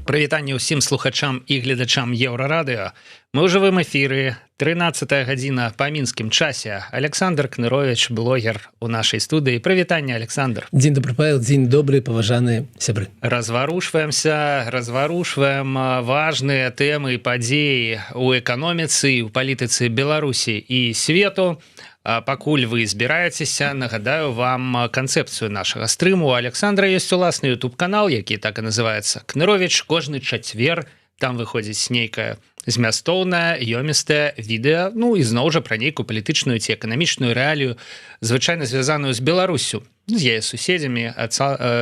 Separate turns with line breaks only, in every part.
Прывітанне ўсім слухачам і гледачам Еўрарадыё. Мы ў жывым эфіры, 13 гадзіна па мінскім часе. Александр Кнырович, блогер у нашай студыі. Прывітанне, Александр.
Дзень добры, Павел, дзень добры, паважаныя сябры.
Разварушваем важныя тэмы і падзеі ў эканоміцы і ў палітыцы Беларусі і свету. Пакуль вы збіраецеся, нагадаю вам канцэпцыю нашага стрыму. У Александра ёсць уласны YouTube-канал, які так і называецца Кнырович. Кожны чацвер там выходзіць нейкае змястоўнае, ёмістае відэа, ну і зноў жа пра нейкую палітычную ці эканамічную рэалію, звычайна звязаную з Беларуссю, з яе суседзямі,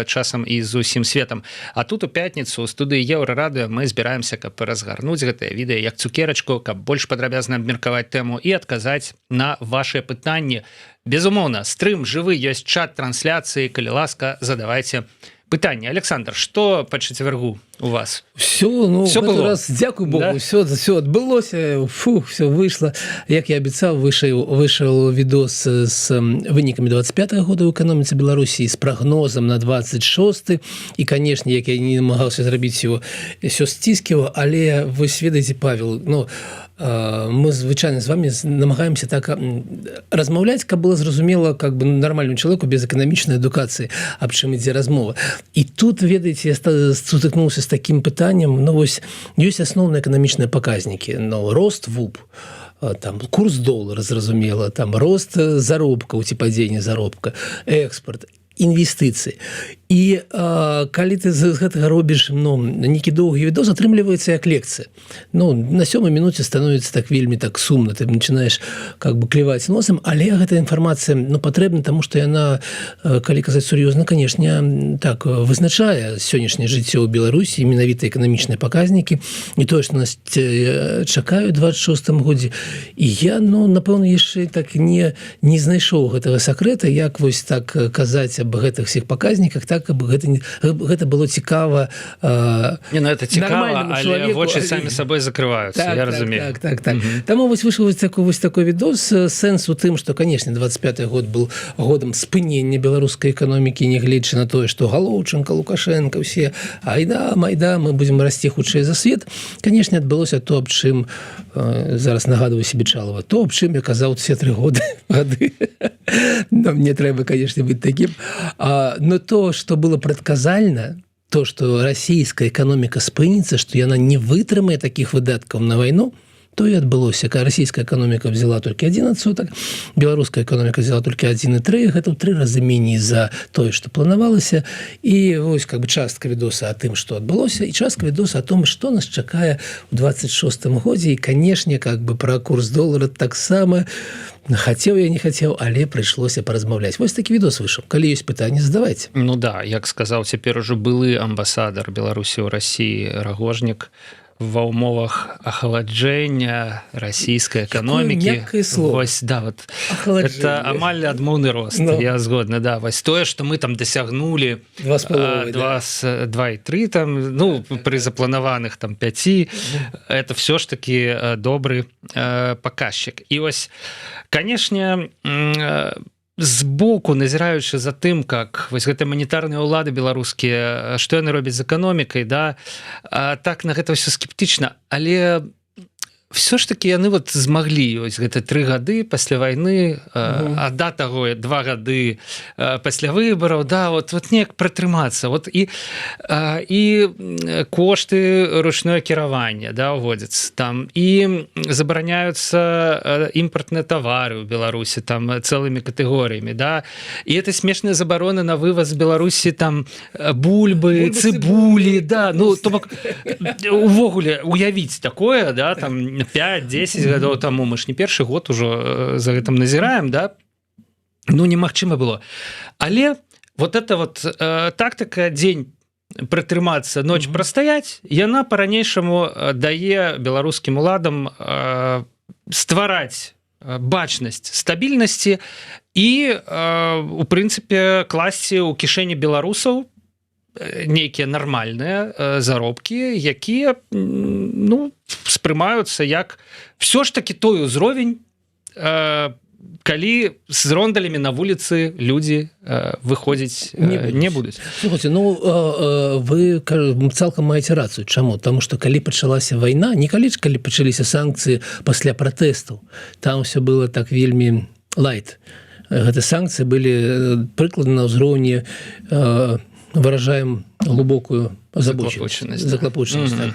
часам і з усім светам. А тут у пятніцу ў студыі Еўрарадыё мы збіраемся, каб разгарнуць гэтае відэа як цукерачку, каб больш падрабязна абмеркаваць тэму і адказаць на вашыя пытанні. Безумоўна, стрым жывы, ёсць чат трансляцыі, калі ласка, задавайце пытанне. Александр, што па чацвяргу у вас?
Все было. Раз, дзякуй Богу, да? все адбылося, все выйшло. Як я абяцаў, выйшаў відос з вынікамі 25-го года ў эканоміцы Беларусі, з прагнозам на 26-й. І, канешне, як я не намагаўся зрабіць его, все сцісківа, але вы ведаеце, Павел, мы звычайно з вами намагаемся так размаўляць, каб было зразумела, как бы нормальному человеку без эканамічнай адукацыі, аб чым ідзе размова. І тут, ведаеце, я сутыкнуўся з таким пытаннем, вось ёсць асноўныя эканамічныя паказнікі, рост ВУП, там курс долара, зразумела, там рост заробкаў ці падзенне заробка, экспорт, інвестыцыі. І калі ты з гэтага робіш нейкі доўгі відос, атрымліваецца як лекцыя. На 7-й мінуце становіцца так вельмі так сумна, ты начинаешь как бы клеваць носам, але гэтая інфармацыя патрэбна, таму што яна, калі казаць сур'ёзна, канешне, так вызначае сённяшняе жыццё ў Беларусі, менавіта эканамічныя паказнікі, і тое, што нас чакае ў 26-м годзе. І я, напэўна, яшчэ так не знайшоў гэтага сакрэта, як вось так казаць аб гэтых всіх паказніках, так, каб гэта было цікава.
Это цікава, але вочы самі сабой закрываюцца, я разумею.
Так. Таму вось выйшаў вось такой відос. Сэнс у тым, што, канешне, 25-й год быў годам спынення беларускай эканомікі, нягледзячы на тое, што Галоўчынка, Лукашенко, усе айда, мы будзем расці хутчэй за свет. Канешне, адбылося то, аб чым зараз нагадваю Себечалова, то, аб чым я казаў все 3 гады. Мне трэба, канешне, быць такім. Но то, что было предказальна, то, что российская экономика спынится, что она не вытрымае таких выдатков на войну, то и адбылося. Российская экономика взяла только 1%, белорусская экономика взяла только 1,3%, это в 3 разы меней за тое, что планавалася. И вось как бы частка відоса о тым, что адбылося, и частка відоса о том, что нас чакае в 26-м годзе. И, конечно, как бы про курс доллара таксама хацеў я не хацеў, але прыйшлося паразмаўляць. Вось такі відос выйшаў. Калі ёсць пытанні, задавайце.
Як сказаў цяпер ужо былы амбасадар Беларусі ў Расіі Рагожнік, ва ўмовах ахаладжэння расійскай эканомікі. Это амаль адмоўны рост. Я згодны, вось тое, што мы там дасягнулі 2,3 там, пры запланаваных там 5, это все ж таки добры паказчык. І вось, канешне, збоку, назіраючы за тым, как вось гэта манетарныя ўлады беларускія, што яны робяць з эканомікай, так на гэта ўсё скептычна, але все ж таки яны змаглі ось гэта 3 гады пасля вайны, а да таго 2 гады пасля выбараў, неяк пратрымацца. І кошты ручное кіраванне уводзяцца там, і забараняюцца імпартныя тавары ў Беларусі там цэлымі катэгорыямі, і это смешная забарона на вываз з Беларусі там бульбы, цыбулі, то бок увогуле уявіць такое, там 5-10 гадоў таму, мы ж не першы год ужо за гэтым назіраем, немагчыма было. Але эта тактыка дзень прытрымацца, ноч прастаяць, яна па-ранейшаму дае беларускім уладам ствараць бачнасць стабільнасці і, у прынцыпе, класці ў кішэні беларусаў нейкія нармальныя заробкі, якія спрымаюцца як все ж таки той узровень калі з рондалямі на вуліцы людзі выходзіць не будуць.
Слухайте, ну вы цалкам маеце рацыю. Чаму? Таму што калі пачалася вайна, не калі пачаліся санкцыі пасля пратэстаў, там все было так вельмі лайт. Гэты санкцыі былі прыкладна на ўзроўні выражаем глубокую заклапочанасць. Так.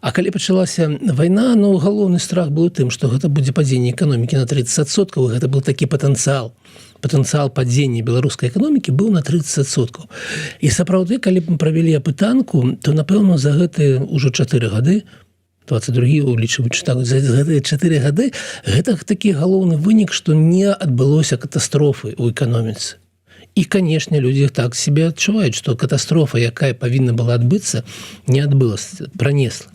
А калі пачалася вайна, ну галоўны страх быў тым, што гэта будзе падзенне эканомікі на 30%. Гэта был такі патэнцыял падзення беларускай эканомікі быў на 30%. І сапраўды, калі б мы правялі апытанку, то напэўна за гэтыя ўжо 4 гады 22 улічваючы так, за гэтыя 4 гады гэта такі галоўны вынік, што не адбылося катастрофы ў эканоміцы. І, канешне, людзі так себе адчуваюць, што катастрофа, якая павінна была адбыцца, не адбылася, пранесла.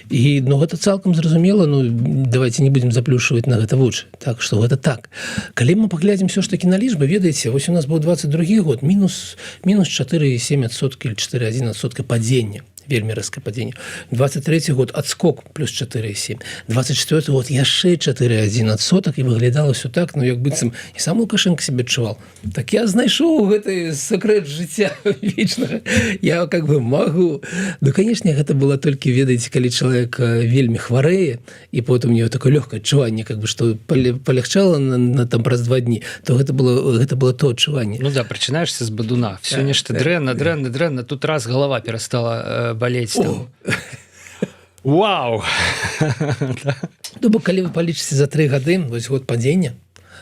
І ну, гэта цалкам зразумела, ну, давайте не будзем заплюшваць на гэта вочы. Так, што гэта так. Калі мы паглядзім все ж таки на лічбы, ведаеце, вось у нас быў 22 год, мінус 4,7% или 4,1% падзення. Вельмі рэзкае падзенне. 23 год адскок плюс 4,7. 24 год яшчэ 4,1%, і выглядала ўсё так, ну як быццам і сам Лукашенко себе адчуваў. Так я знайшоў гэты сакрэт жыцця вечнага. Я как бы магу. Ну, канешне, гэта было толькі, ведаеце, калі чалавек вельмі хварэе, і потым у него такое лёгкае адчуванне, как бы, што палягчала на там праз 2 дні, то гэта было то адчуванне.
Ну да, прачынаешся з бадуна. Всё нешта дрэнна. Тут раз голова перастала болеть. Вау!
Ну, бо калі вы палічыце за 3 гады, вось год падзення,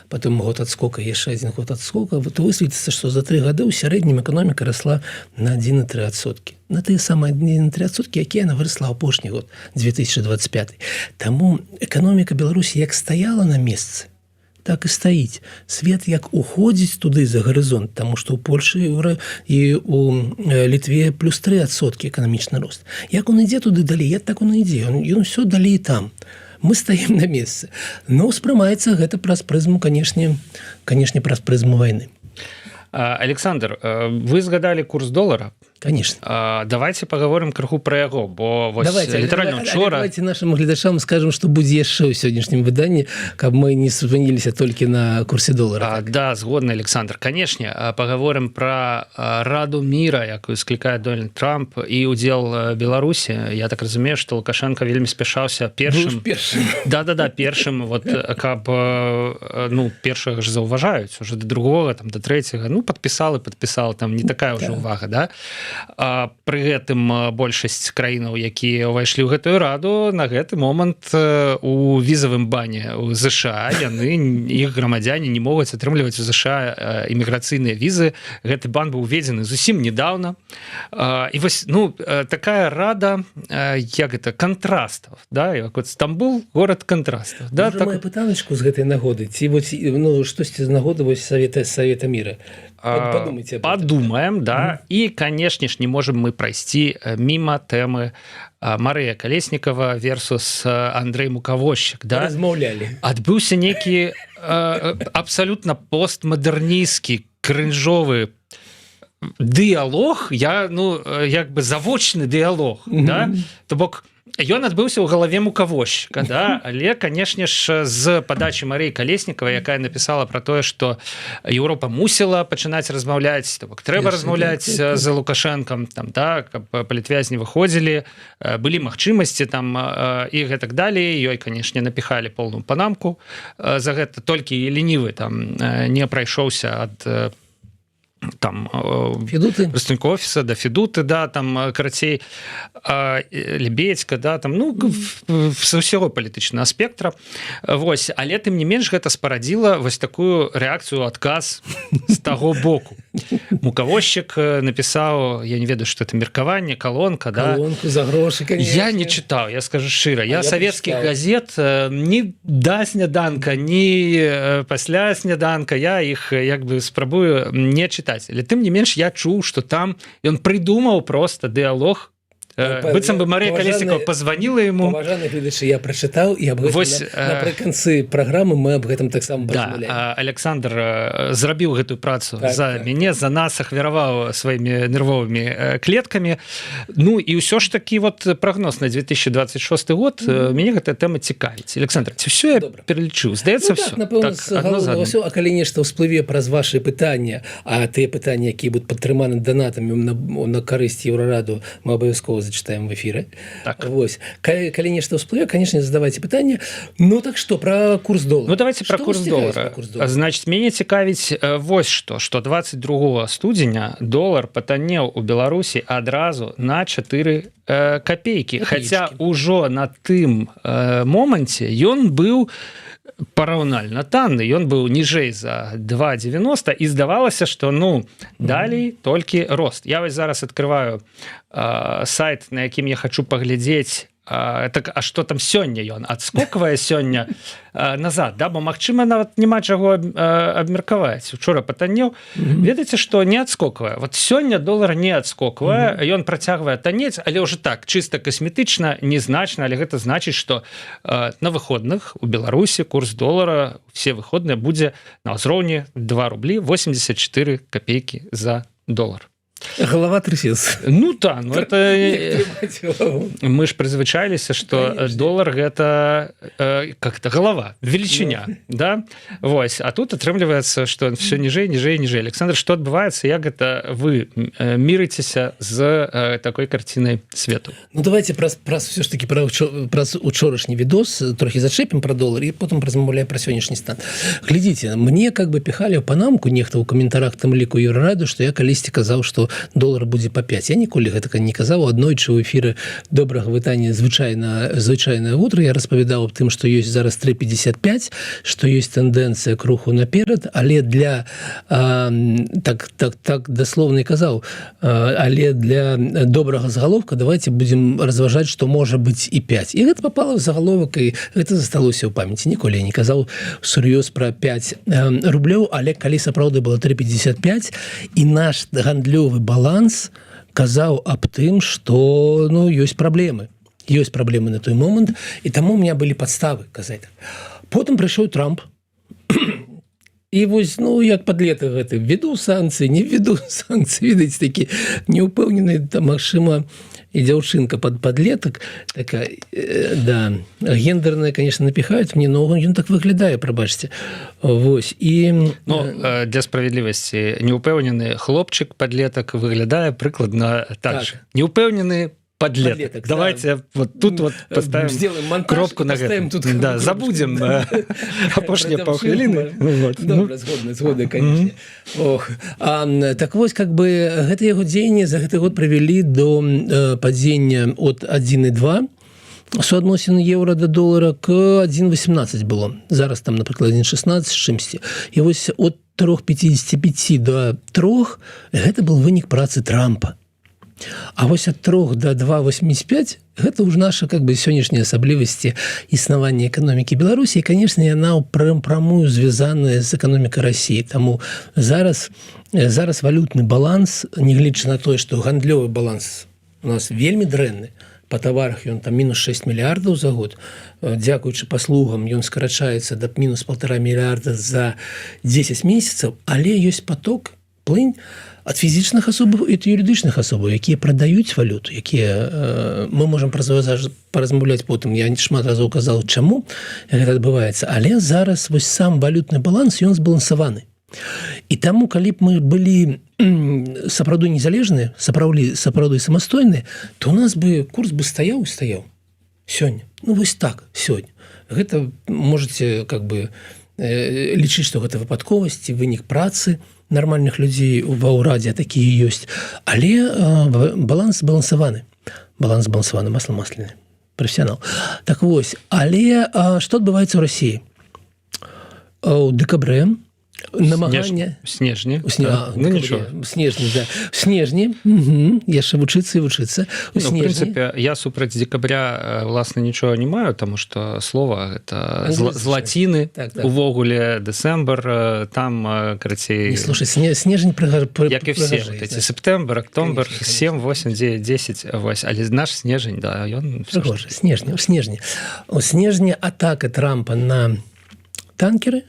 потом год адскока, яшчэ 1 год адскока, то высветліцца, што за 3 гады ў сярэднім эканоміка расла на 1,3%. На тыя самыя 1,3%, якія яна вырасла апошні год, 2025. Таму эканоміка Беларусі як стаяла на месцы, так і стаіць. Свет як уходзіць туды за гарызонт, таму што ў Польшы і ў Літве плюс 3% эканамічны рост. Як он ідзе туды далей, так он ідзе. Ён усё далей там. Мы стаім на месцы. Но ўспрымаецца гэта праз прызму, канешне, праз прызму вайны.
Александр, вы згадалі курс долара.
Конечно.
Давайте поговорим крыху про яго, бо літаральна учора...
Давайте нашим гледачам скажем, што будзе яшчэ ў сённяшнім выданні, каб мы не спыніліся толькі на курсе долара.
Да, згодны, Александр. Канешне, поговорим про Раду мира, якую склікае Дональд Трамп, і удзел Беларусі. Я так разумею, што Лукашенко вельмі спяшаўся першым. Да, першым, вот, каб, ну, першага ж заўважаюць, уже до другого, там, до третьего, ну, подписал, там не такая уже увага, да? Пры гэтым большасць краінаў, якія ўвайшлі ў гэтую раду, на гэты момант у візавым бане ў ЗША яны, іх грамадзяне не могуць атрымліваць у ЗША іміграцыйныя візы. Гэты бан быў уведзены зусім недавно. І вось, ну, такая рада, як гэта, кантрастаў, да? Як вот Стамбул, горад кантрастаў. Да?
Так... Маю пытаначку з гэтай нагоды. Ці вот, ну, штосьці з нагоды вось Совета мира.
Подумаем, да. І, канешне ж, не можем мы прайсці міма тэмы Марыя Калеснікова versus Андрэй Мукавозчык, да?
Размаўлялі.
Адбыўся некі абсалютна постмадэрнісцкі, крынжовы дыялог, ну, як бы завочны дыялог, да? То бок ён адбыўся ў галаве Мукавозчыка, да? Але, канешне ж, з падачы Марыі Калеснікавай, якая напісала пра тое, што Еўропа мусіла пачынаць размаўляць, то бок трэба размаўляць з Лукашэнкам, там, да, каб палітвязні выходзілі, былі магчымасці там і гэтак далей. Ёй, канешне, напіхалі полную панамку за гэта, толькі лінівы там не прайшоўся ад там прадстаўніка офіса да Федуты, да, там карацей Лебедзька, да, там, ну, з усяго палітычнага спектра. Вось, але тым не менш гэта спарадзіла вось такую рэакцыю, адказ з таго боку. Мукавозчык напісаў, я не ведаю, што это меркаванне, калонка, да.
Калонку за грошы, конечно.
Я не чытаў, я скажу шчыра. Я савецкіх газет ні да сняданка, ні пасля сняданка, я іх як бы спрабую не чытаць. Але тым не менш я чуў, што там ён прыдумаў проста дыялог быццам бы Мария Колеснікова позвонила ему.
Паважаны гледачы, я прачытаў, і аб гэтым напрыканцы праграмы мы аб гэтым таксама размаўляем.
Александр зрабіў гэтую працу за мяне, за нас, ахвяраваў сваімі нервовымі клеткамі. Ну і ўсё ж такі вот прогноз на 2026 год, мяне гэтая тэма цікавіць. Александр, ці ўсё я пералічыў? Здаецца, ўсё?
Напэўна, ўсё, а калі нешта ўсплыве праз вашы пытанні, а тыя пытанні, якія будуць падтрыманы донатамі на карысць Еўрараду, мы абавязкова зачитаем в эфире. Вось. Калі нешта ўсплыве, конечно, задавайте пытанне. Ну так что, про курс доллара?
Ну давайте про курс доллара. Значит, мяне цікавіць вось што 22 студзеня доллар патаннеў у Беларусі адразу на 4 копейкі. Хаця ўжо на тым моманце ён быў параўнальна танны, ён быў ніжэй за 2,90 і здавалася, што далей толькі рост. Я вось зараз адкрываю сайт, на якім я хочу паглядзець, так, а што там сёння ён адскоквае сёння назад, да? Бо магчыма нават няма чаго абмеркаваць. Учора патаннеў, ведаеце, што не адскоквае. Вот сёння долар не адскоквае, ён працягвае таннець, але ўжо так чыста касметычна, незначна, але гэта значыць, што на выходных у Беларусі курс долара все выходныя будзе на ўзроўні 2 рублі 84 копейкі за долар.
Голова трясется.
Это мы ж прызвычайліся, што долар гэта как-то голова, велічыня, да? Вось, а тут атрымліваецца, што все ніжэй. Александр, што адбываецца, як гэта вы мірыцеся з такой карцінай свету?
Ну давайте праз все ж таки праз учорашні відос трохі зачэпім про долар і потым размаўляем про сённяшні стан. Глядзіце, мне как бы піхалі ў панамку нехта ў каментарах там ліку Еўрараду, што я калісьці казаў, што долар будзе па 5. Я ніколі гэтага не казаў. Аднойчы ў эфіры добрага вытання звычайнае утро я распавядаў аб тым, што ёсць зараз 3,55, што ёсць тэндэнцыя круху наперад, але для так даслоўна казаў, але для добрага загаловка давайте будзем разважаць, што можа быць і 5. І гэта попало в загаловак, і гэта засталося ў памяці. Ніколі я не казаў сур'ёз пра 5 рублёў, але калі сапраўды было 3,55 і наш гандлёвы баланс казаў аб тым, што ёсць праблемы. Ёсць праблемы на той момант, і таму у меня былі падставы казаць так. Потым прыйшоў Трамп, і вось, як падлетак гэты, введу санкцыі, не введу санкцыі, відаць, такі неўпэўнены, там, магчыма, і дзяўчынка падлетак, такая, да, гендерная, конечно, напіхаюць мне, но ён так выглядае, прабачце. Вось, і...
для справядлівасці, неўпэўнены хлопчык падлетак выглядае прыкладна так же. Неўпэўнены подлеток. Давайте вот тут вот поставим монтаж, кропку на этом. Да, забудем апошнія паўхвіліны.
Добра, згодны, конечно. Так вось, как бы, гэта яго дзеянне за гэты год прывялі до падзення от 1,2 суадносіны еўра да долара к 1,18 было. Зараз там, напрыклад, 1,16 з чымсьці. І вось от 3,55 до 3 гэта был вынік працы Трампа. А вось ад 3 до 2,85 гэта ўжо наша как бы сённяшнія асаблівасці існавання эканомікі Беларусі, і, конечно, яна прамую звязаная з эканомікай Расіі. Таму зараз валютны баланс, нягледзячы на тое, што гандлёвы баланс у нас вельмі дрэнны, па таварах ён там мінус 6 мільярдаў за год, дзякуючы паслугам ён скарачаецца да мінус 1,5 мільярда за 10 месяцаў, але ёсць поток, плынь ад фізічных асобаў і юрыдычных асобаў, якія прадаюць валюту, якія мы можам паразмаўляць потым. Я шмат разоў казаў, чаму гэта адбываецца, але зараз вось сам валютны баланс, ён збалансаваны. І таму, калі б мы былі сапраўды незалежныя, сапраўды самастойныя, то у нас бы курс бы стаяў сёння. Вось так, сёння. Гэта можете как бы лічыць, што гэта выпадковасць, вынік працы нармальных людзей ва ўрадзе такія ёсць, але баланс балансаваны, масло масляное, прафесіянал. Так вось, але што адбываецца ў Расіі? У дэкабрэ намагання
снежні
яшчэ вучыцца і вучыцца
в прынцыпе я супраць декабря власна нічога не маю тому что слова это з лаціны увогуле дэцэмбр там карацей
слушай снежень
як і все эти септэмбр октомбр 7 8 9 10 8 але наш снежень да ён снежні атака Трампа на танкеры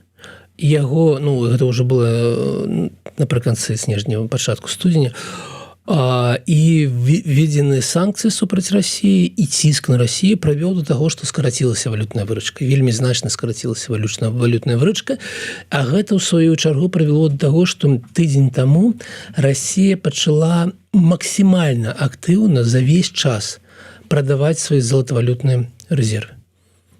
яго, ну, гэта ўжо было напрыканцы снежня, пачатку студзеня, і введзены санкцыі супраць Расіі і ціск на Расію прывёў да таго, што скарацілася валютная выручка. Вельмі значна скарацілася валютная выручка, а гэта, ў сваю чаргу, прывяло да таго, што тыдзень таму Расія пачала максімальна актыўна за весь час прадаваць свае золатавалютныя рэзервы.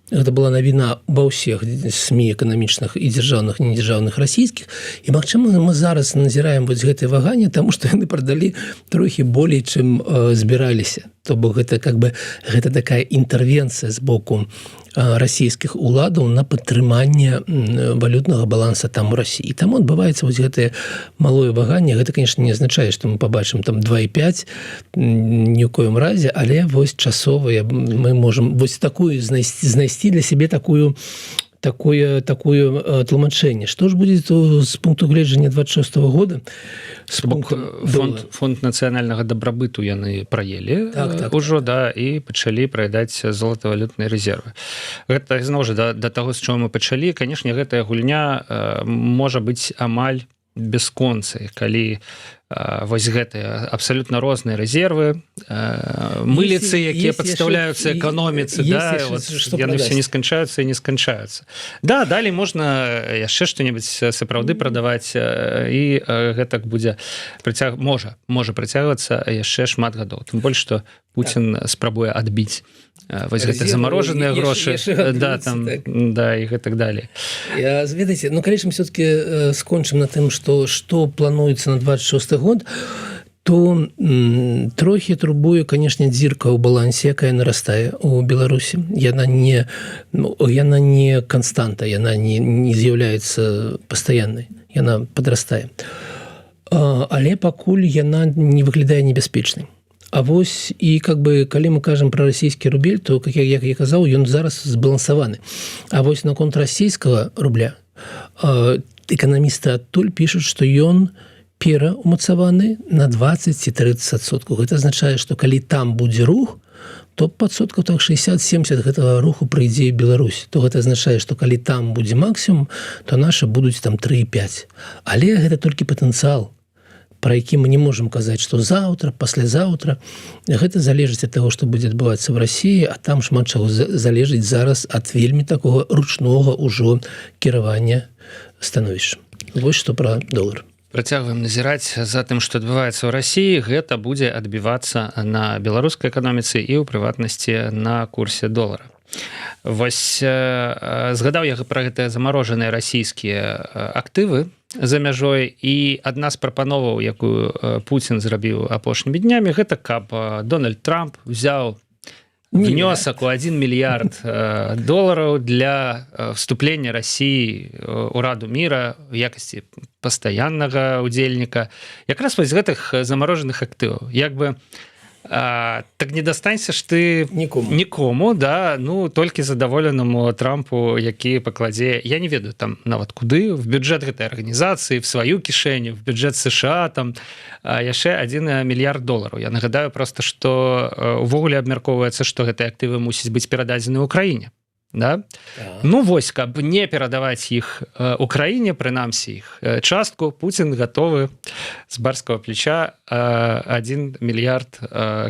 Гэта была навіна ва ўсіх СМІ эканамічных і дзяржаўных, і недзяржаўных расійскіх. І, магчыма, мы зараз назіраем вось гэтае ваганне, таму што яны прадалі трохі болей, чым збіраліся. То бок гэта как бы гэта такая інтэрвенцыя з боку расійскіх уладаў на падтрыманне валютнага баланса там у Расіі. І там адбываецца вось гэтае малое ваганне. Гэта, конечно, не азначае, што мы пабачым там 2,5 ні ў коім разе, але вось часовая мы можам вось такую знайсці для сябе такое тлумачэнне. Што ж будзе з пункту гледжання 26 года? Фонд нацыянальнага дабрабыту яны праелі ўжо, да, і пачалі праядаць золатавалютныя рэзервы. Гэта зноў жа да таго, з чаго мы пачалі. Канешне, гэтая гульня можа быць амаль бясконцай, калі вось гэтыя абсалютна розныя рэзервы, мыліцы, якія падстаўляюцца эканоміцы, яны все не сканчаюцца і не сканчаюцца. Да, далей можна яшчэ што-небудзь сапраўды прадаваць, і гэтак будзе можа працягвацца яшчэ шмат гадоў. Тым больш, што Пуцін спрабуе адбіць вось гэта замарожаныя грошы, да, і гэтак далей.
Ведаеце, ну, калі мы все-таки скончым на тым, што плануецца на 26 год, то трохі турбуе, канешне, дзірка ў балансе, якая нарастае у Беларусі. Яна не канстанта, яна не з'яўляецца пастаяннай, яна падрастае. Але пакуль яна не выглядае небяспечнай. А вось і как бы калі мы кажам пра расійскі рубель, то як я казаў, ён зараз збалансаваны. А вось наконт расійскага рубля эканамісты адтуль пішуць, што ён пераумацаваны на 20-30%. Гэта азначае, што калі там будзе рух, то падсоткаў так 60-70 гэтага руху прыйдзе Беларусь. То гэта азначае, што калі там будзе максімум, то нашы будуць там 3,5. Але гэта толькі патэнцыял, про які мы не можам казаць, што заўтра, паслязаўтра. Гэта залежыць ад таго, што будзе адбывацца ў Расіі, а там шмат чаго залежыць зараз ад вельмі такога ручнога ўжо кіравання становішча. Вось што пра долар.
Працягваем назіраць за тым, што адбываецца ў Расіі. Гэта будзе адбівацца на беларускай эканоміцы і ў прыватнасці на курсе долара. Вось згадаў я пра гэтыя замарожаныя расійскія актывы за мяжой, і адна з прапановаў, якую Пуцін зрабіў апошнімі днямі, гэта каб Дональд Трамп взяў внёсак у 1 мільярд долараў для вступлення Расіі ў Раду міра в якасці пастаяннага удзельніка якраз вось гэтых замарожаных актываў. Як бы так не дастанься ж ты нікому, да, ну, толькі задаволенаму Трампу, які пакладзе, я не ведаю там нават куды, в бюджэт гэтай арганізацыі, в сваю кішэню, в бюджэт США, там яшчэ 1 мільярд долараў. Я нагадаю просто, што увогуле абмяркоўваецца, што гэтыя актывы мусяць быць перададзены ў Украіне. Да? Ну вось, каб не перадаваць іх Украіне, прынамсі іх частку, Пуцін гатовы з барскага плеча 1 мільярд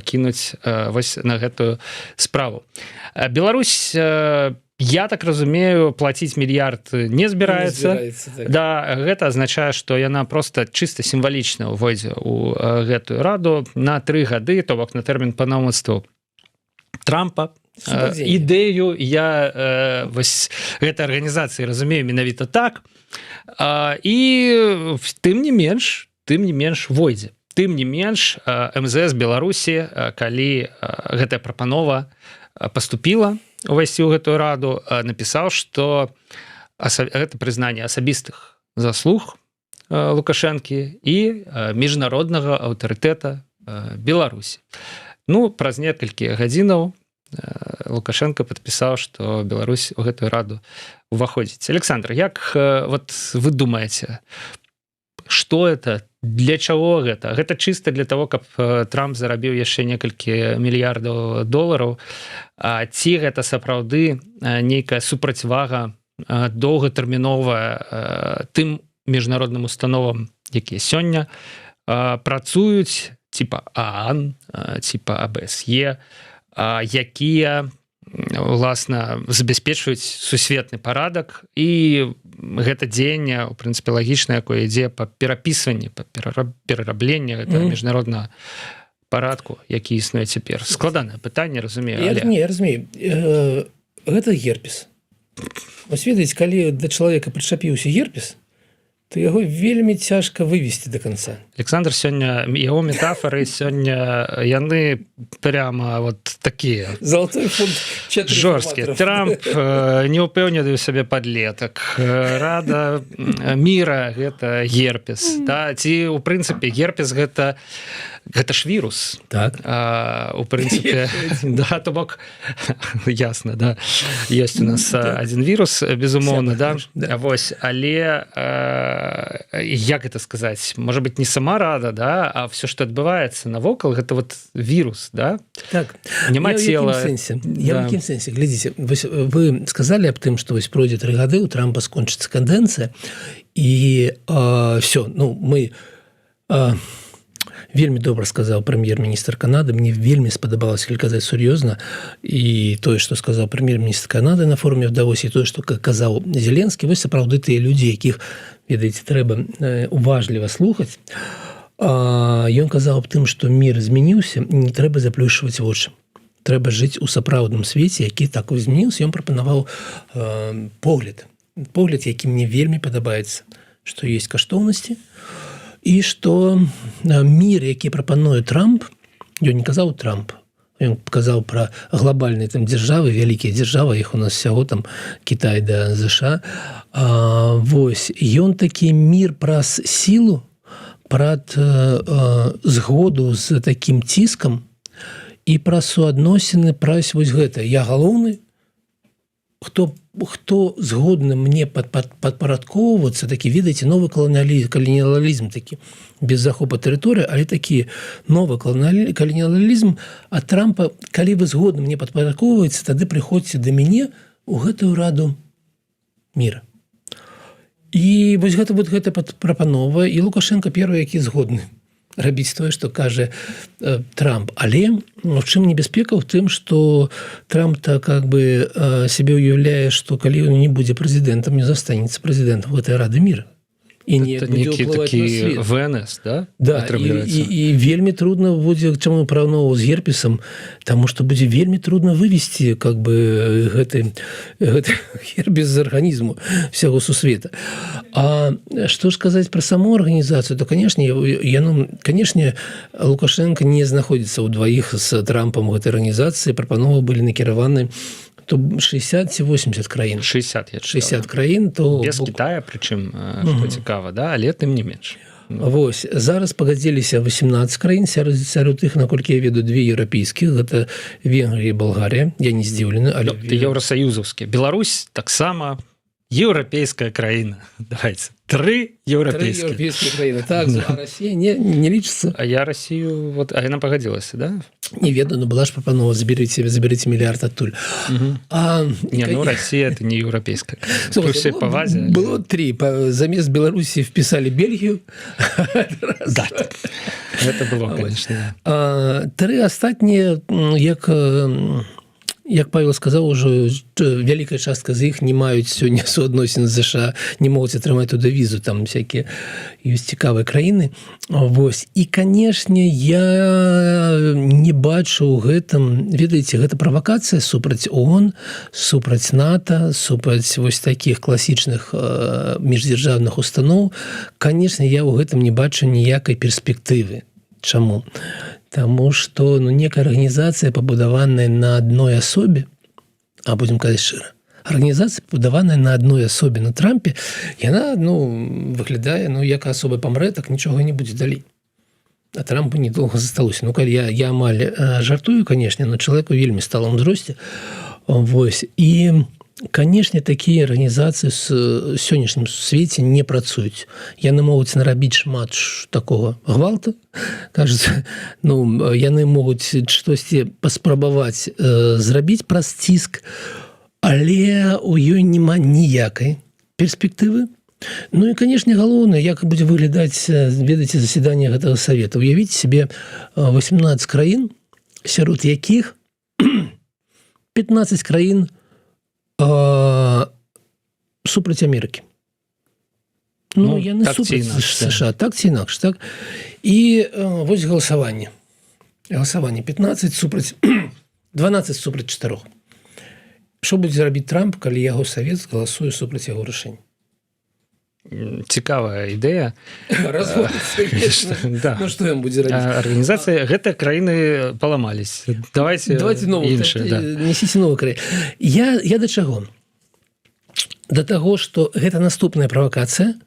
кінуць вось на гэтую справу. Беларусь, я так разумею, плаціць мільярд не збіраецца. Так. Да, гэта азначае, што яна просто чыста сімвалічна ўвойдзе ў гэтую раду на 3 гады, то бок на тэрмін паўнамоцтва Трампа. Ідэю я вось гэтай арганізацыі разумею менавіта так, і тым не менш войдзе. Тым не менш МЗС Беларусі, калі гэтая прапанова паступіла увайсці ў гэтую раду, напісаў, што гэта прызнанне асабістых заслуг Лукашэнкі і міжнароднага аўтарытэта Беларусі. Ну, праз некалькі гадзінаў Лукашенко падпісаў, што Беларусь у гэтую раду уваходзіць. Александр, як вот вы думаеце, што это, для чаго гэта? Гэта чыста для того, каб Трамп зарабіў яшчэ некалькі мільярдаў долараў, ці гэта сапраўды нейкая супрацьвага доўгатэрміновая тым міжнародным установам, якія сёння працуюць, типа ААН, типа АБСЕ, якія уласна забяспечваюць сусветны парадак, і гэта дзеянне у прынцыпе лагічна, якое ідзе па перапісванні, па перарабленні гэтага міжнароднага парадку, які існуе цяпер. Складанае пытанне, разумею.
Я разумею. Гэта герпес. Вось ведаеце, калі да чалавека прычапіўся герпес, то яго вельмі цяжка вывесці до конца.
Александр сёння, яго метафоры сёння, яны прямо вот такія.
Золотой фонд
жорсткія. Трамп не ўпэўнены ў сабе падлетак. Рада міра гэта герпес. Да? Ці у прынцыпе герпес гэта ж вірус.
Так.
У прынцыпе, да, то бок ясна, да. Ёсць у нас адзін вірус, безумоўна, да. Вось, але як гэта сказаць, можа быть, не сама рада, да, а все, што адбываецца навокал, гэта вот вірус, да?
Так.
Няма цела.
Я в якім сэнсе, глядзіце, вы сказалі аб тым, што вось пройдзе 3 гады, у Трампа скончыцца кадэнцыя, і все, ну, мы вельмі добра сказаў прэм'ер-міністр Канады, мне вельмі спадабалася, калі казаць сур'ёзна, і тое, што сказаў прэм'ер-міністр Канады на форуме в Давосе, і тое, што казаў Зеленскі, вось сапраўды тыя людзі, якіх, ведаеце, трэба уважліва слухаць. Ён казаў аб тым, што мір змяніўся, не трэба заплюшчваць вочы. Трэба жыць у сапраўдным свеце, які так змяніўся. Ён прапанаваў погляд, які мне вельмі падабаецца, што ёсць каштоўнасці, і што мір, які прапануе Трамп, ён не казаў Трамп, ён казаў пра глобальныя там дзяржавы, вялікія дзяржавы, іх у нас всяго там Кітай да ЗША. Вось, ён такі мір праз сілу, праз згоду з такім ціскам і праз суадносіны праз вось гэта. Я галоўны, хто згодны мне падпарадкоўвацца, такі, ведаеце, новы каланіялізм такі, без захопа тэрыторыі, але такі новы каланіялізм ад Трампа, калі вы згодны мне падпарадкоўваецца, тады прыходзьце да мяне ў гэтую раду міра. І вось гэта прапанова, і Лукашенко першы, які згодны рабіць тое, што кажа Трамп. Але в чым небяспека? В тым, што Трамп-то как бы себе уяўляе, што калі ён не будзе прэзідэнтам, не застанецца прэзідэнтам гэтай рады міра. І не будзе ўплываць на свет.
ВНС, да?
Да, і вельмі трудно будзе, чаму параўноўваў з герпесам, таму што будзе вельмі трудно вывесці как бы гэты герпес з арганізму всяго сусвета. А што ж казаць пра саму арганізацыю, то, канешне, Лукашенко не знаходзіцца ўдваіх з Трампам гэтай арганізацыі, прапановы былі накіраваны то 60 ці 80 краін.
60, я читал.
60 краін, то...
Без Китая, причым, што цікава, да? Але тым не менш.
Вось, зараз пагадзіліся 18 краін, сярод іх, наколькі я веду, 2 еўрапейскіх, гэта Венгрія і Балгарія, я не здзіўлены, але...
Еўрасаюзаўскія. Беларусь таксама еўрапейская краіна. Давайте. 3 еўрапейскія.
3 еўрапейскія краіны, так, а Расія не лічыцца.
А я Расію, вот, а яна пагадзілася, да?
Не ведаю, но была ж прапанова, заберите мільярд адтуль.
Расія это не еўрапейская. Слушай,
было 3. Замест Беларусі вписали Бельгію.
Да. Это было, конечно.
3 астатнія, як Павел сказаў, ужо вялікая частка з іх не маюць сёння суадносін з ЗША, не могуць атрымаць туды візу, там всякія ёсць цікавыя краіны. Вось. І, канешне, я не бачу ў гэтым, ведаеце, гэта правакацыя супраць ООН, супраць НАТО, супраць вось такіх класічных міждзяржаўных устаноў. Канешне, я ў гэтым не бачу ніякай перспектывы. Чаму? Таму што некая арганізацыя, пабудаваная на адной асобе, а будзем казаць шчыра, Арганізацыя, пабудаваная на адной асобе на Трампе, яна выглядае, як асоба памрэ, так нічога не будзе далей. А Трампу недолго засталося. Калі я амаль жартую, канешне, но чалавек у вельмі сталым узросце. Вось. І, канешне, такія арганізацыі ў сённяшнім свеце не працуюць. Яны могуць нарабіць шмат такога гвалта, кажется, яны могуць штосьці паспрабаваць зрабіць праз ціск, але у ёй няма ніякай перспектывы. І, канешне, галоўнае, як будзе выглядаць, ведаеце, заседанне гэтага савета. Уявіце себе 18 краін, сярод якіх 15 краін супраць Амерыкі. Яны
так
супраць
інакш,
США, так ці інакш, так? І вось галасаванне. Галасаванне 15 супраць 12 супраць 4. Што будзе рабіць Трамп, калі яго савет галасуе супраць яго рашэння?
Цікавая ідэя.
Разводіцца. Што ён будзе рабіць?
Арганізацыя, гэтыя краіны паламались. Давайте іншыя.
Несіце новы краін. Я да чаго? Да таго, што гэта наступная правакацыя.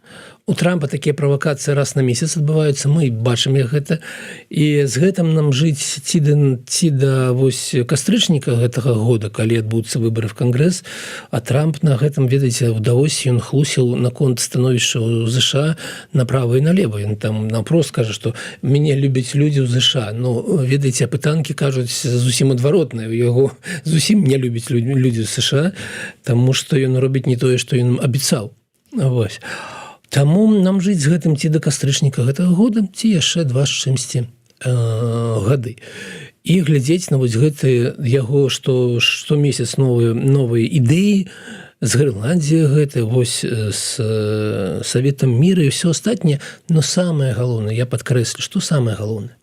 У Трампа такія правакацыі раз на месяц адбываюцца, мы бачым як гэта, і з гэтым нам жыць ці да кастрычніка гэтага года, калі адбудуцца выбары в Кангрэс, а Трамп на гэтым, ведаеце, удалося, ён хлусіў наконт становішча ў ЗША направа і налева. Ён там напрост кажа, што мяне любяць людзі ў ЗША. Ведаеце, апытанкі кажуць зусім адваротнае. Яго зусім не любяць людзі ў США, таму што ён робіць не тое, што ён абяцаў. Вось. Таму нам жыць з гэтым ці да кастрычніка гэтага года, ці яшчэ 2 з чымсьці гады. І глядзець на вось гэтыя яго штомесяц новыя ідэі з Грэнландзіі гэтай, вось з Саветам міра і ўсё астатняе. Но самае галоўнае, я падкрэслю, што самае галоўнае.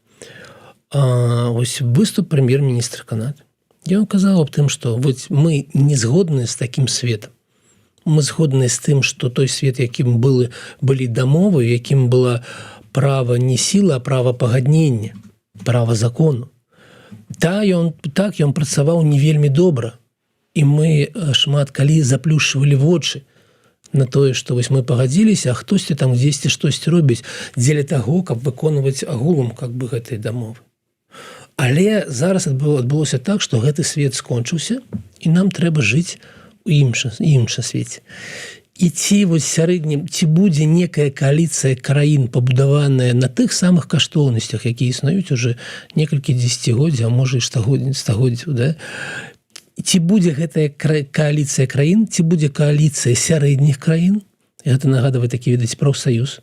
Вось выступ прэм'ер-міністра Канады. Ён казаў аб тым, што мы не згодныя з такім светам. Мы згодныя з тым, што той свет, якім былі дамовы, якім была права не сіла, а права пагаднення, права закону. Так ён працаваў не вельмі добра. І мы шмат калі заплюшчвалі вочы на тое, што мы пагадзіліся, а хтосьці там дзесьці штосьці робіць дзеля таго, каб выконваць агулам гэтыя дамовы. Але зараз адбылося так, што гэты свет скончыўся, і нам трэба жыць у іншым свеце. І ці будзе некая кааліцыя краін, пабудаваная на тых самых каштоўнасцях, якія існуюць уже некалькі дзесяцігоддзяў, а можа і стагоддзяў, да? Ці будзе гэтая кааліцыя краін, ці будзе кааліцыя сярэдніх краін? Гэта нагадвае такі, відаць, прафсаюз.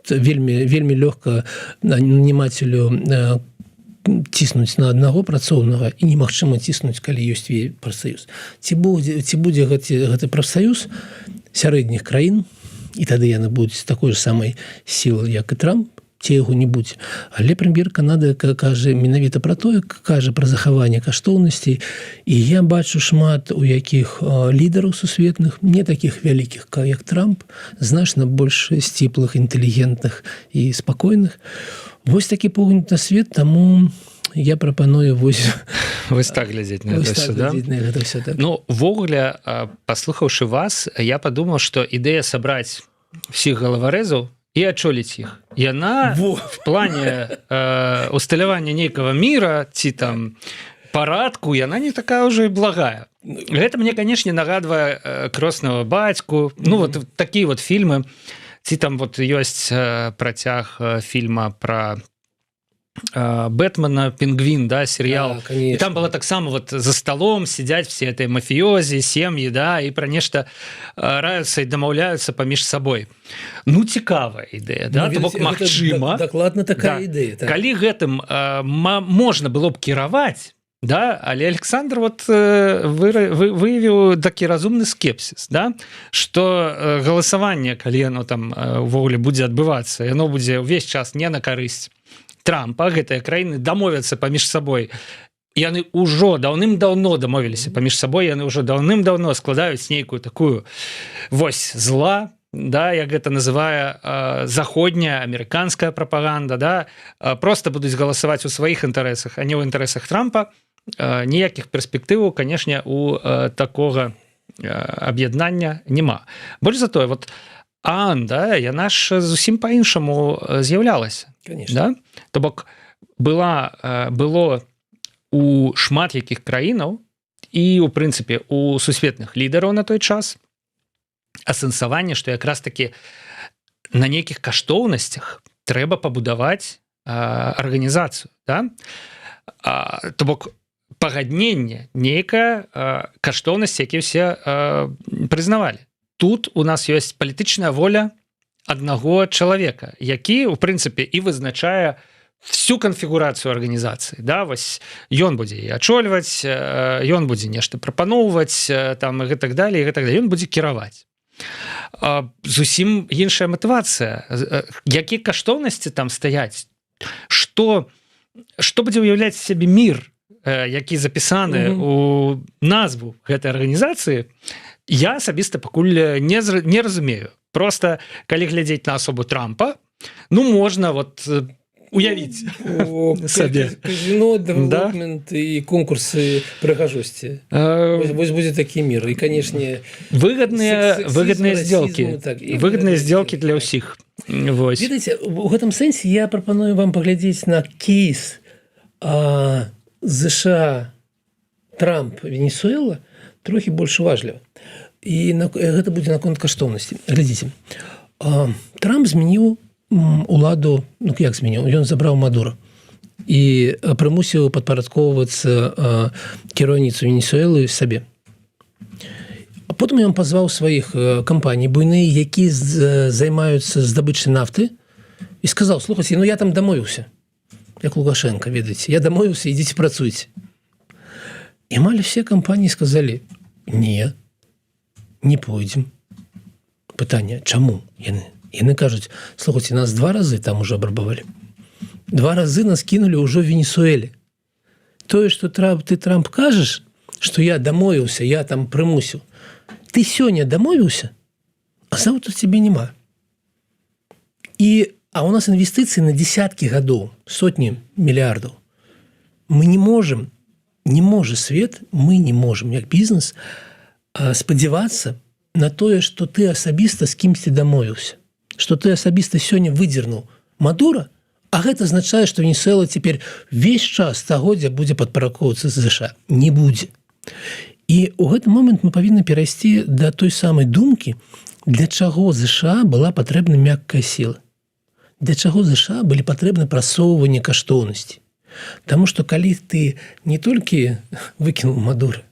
Вельмі лёгка нанимателю ціснуць на аднаго працоўнага і немагчыма ціснуць, калі ёсць прафсаюз. Ці будзе гэты прафсаюз сярэдніх краін, і тады яны будуць такой же самай сілы, як і Трамп, ці яго не будзе. Але прэм'ер Канады кажа менавіта пра тое, кажа пра захаванне каштоўнасцей, і я бачу шмат у якіх лідараў сусветных, не такіх вялікіх, як Трамп, значна больш сціплых, інтэлігентных і спакойных. Вось такі погляд на свет, таму я прапаную вось
так глядзець на гэта ўсё. Ввогуле, паслухаўшы вас, я падумаў, што ідэя сабраць всіх галаварэзаў і адчоліць іх. Яна в плане усталявання нейкага міра ці там парадку, яна не такая ўжо і благая. Гэта мне, канешне, нагадвае Кроснага бацьку, такія фільмы. Ці там ёсць працяг фільма пра Бэтмена, Пінгвін, да, серіал. І там было таксама за столом сидять все этой мафіёзі, сем'і, да, і пра нешта раюцца і дамаўляюцца паміж сабой. Цікавая ідэя, да, то бок магчыма.
Дакладна такая ідэя.
Калі гэтым можна было б кіраваць, да, але Александр выявіў такі разумны скепсіс, да, што галасаванне, калі яно там увогуле будзе адбывацца, яно будзе ўвесь час не на карысць Трампа, гэтыя краіны дамовяцца паміж сабой. Яны ўжо даўным-даўно дамовіліся паміж сабой, яны ўжо даўным-даўно складаюць нейкую такую зла, да, як гэта называе заходняя амерыканская прапаганда, да, просто будуць галасаваць у сваіх інтарэсах, а не ў інтарэсах Трампа. Ніякіх перспектываў, канешне, у такога аб'яднання няма. Больш за тое, вот ААН, да, яна ж зусім па-іншаму з'яўлялася. Да? То бок было у шмат якіх краінаў і, у прынцыпе, у сусветных лідараў на той час асэнсаванне, што якраз такі на нейкіх каштоўнасцях трэба пабудаваць арганізацыю. Да? То бок пагадненне, нейкая каштоўнасць, які ўсе прызнавалі. Тут у нас ёсць палітычная воля аднаго чалавека, які, у прынцыпе, і вызначае всю канфігурацыю арганізацыі. Да? Вось ён будзе і ачольваць, ён будзе нешта прапаноўваць, там, і гэтак далей, ён будзе кіраваць. Зусім іншая матывацыя. Якія каштоўнасці там стаяць? Што будзе ўяўляць сябе мір, які запісаны у назву гэтай арганізацыі, я асабіста пакуль не разумею. Просто, калі глядзець на асобу Трампа, ну, можна вот уявіць сабе.
Казино, девелопмент і конкурсы прыгажосці. Вось будзе такі мір. І, канешне,
выгодныя сделки. Выгодныя сделки для ўсіх.
Ведаеце, у гэтым сэнсе я прапаную вам паглядзець на кейс ЗША, Трамп, Венесуэла трохі больш уважліва. І гэта будзе наконт каштоўнасці. Глядзіце, Трамп змяніў уладу, ну як змяніў? Ён забраў Мадура і прымусіў падпарадкоўвацца кіраўніцу Венесуэлы сабе. А потым ён пазваў сваіх кампаній буйныя, які займаюцца здабычай нафты, і сказаў: слухайце, ну я там дамовіўся, як Лукашенко, ведаеце, я дамовіўся, ідзіце працуйце. І амаль усе кампаніі сказалі: не пойдзем. Пытанне, чаму яны? Яны кажуць: слухайце, нас 2 разы там уже абрабавалі. 2 разы нас кінулі ўжо в Венесуэле. Тое, што ты, Трамп, кажаш, што я дамовіўся, я там прымусіў. Ты сёння дамовіўся, а заўтра цябе няма. А у нас інвестыцыі на десяткі гадоў, сотні мільярдаў. Мы не можем, не можа свет, мы не можем, як бізнес, спадзявацца на тое, што ты асабіста з кімсьці дамовіўся, што ты асабіста сёння выдзернуў Мадура, а гэта азначае, што Венесуэла цяпер весь час стагоддзя будзе падпарадкоўвацца з ЗША. Не будзе. І ў гэты момант мы павінны перайсці да той самай думкі, для чаго ЗША была патрэбна мяккая сіла. Для чаго ЗША былі патрэбны прасоўванне каштоўнасці. Таму што калі ты не толькі выкінуў Мадура,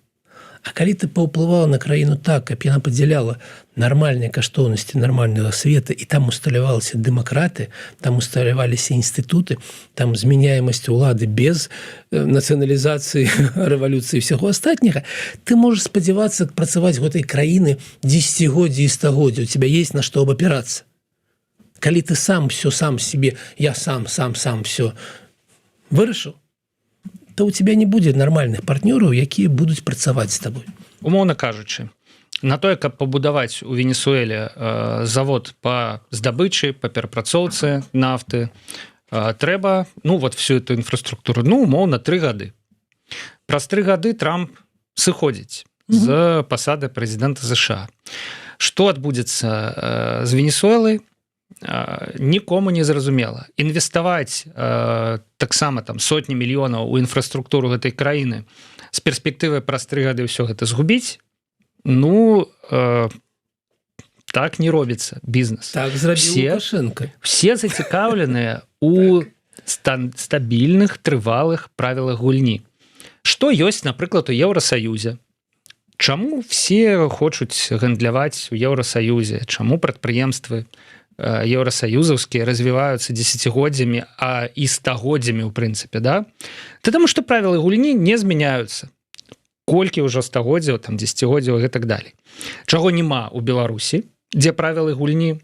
а калі ты паўплываў на краіну так, каб яна падзяляла нармальныя каштоўнасці нармальнага света, і там усталявалася дэмакраты, там усталяваліся інстытуты, там змяняемасць улады без нацыяналізацыі, рэвалюцыі і ўсяго астатняга, ты можаш спадзявацца працаваць гэтай краіны дзесяцігоддзі і стагоддзя. У тебя есть на што абапірацца. Калі ты сам себе, я сам все вырашыў, то у тебя не будзе нармальных партнёраў, якія будуць працаваць з табой.
Умоўна кажучы, на тое, каб пабудаваць у Венесуэле завод па здабычы, па перапрацоўцы нафты, трэба, вот всю эту інфраструктуру, умоўна 3 гады. Праз 3 гады Трамп сыходзіць з пасады прэзідэнта ЗША. Што адбудзецца з Венесуэлай? Нікому не зразумела. Інвеставаць таксама там сотні мільёнаў у інфраструктуру гэтай краіны з перспектывай праз 3 гады ўсё гэта згубіць, так не робіцца бізнес.
Так зрабіў Лукашенко.
Все зацікаўленыя у стабільных, трывалых правілах гульні. Што ёсць, напрыклад, у Еўрасаюзе? Чаму все хочуць гандляваць у Еўрасаюзе? Чаму прадпрыемствы еўрасаюзаўскія развіваюцца дзесяцігоддзямі, а і стагоддзямі, у прынцыпе, да? Таму што правілы гульні не змяняюцца. Колькі ўжо стагоддзяў, там, дзесяцігоддзяў і так далей. Чаго няма ў Беларусі, дзе правілы гульні?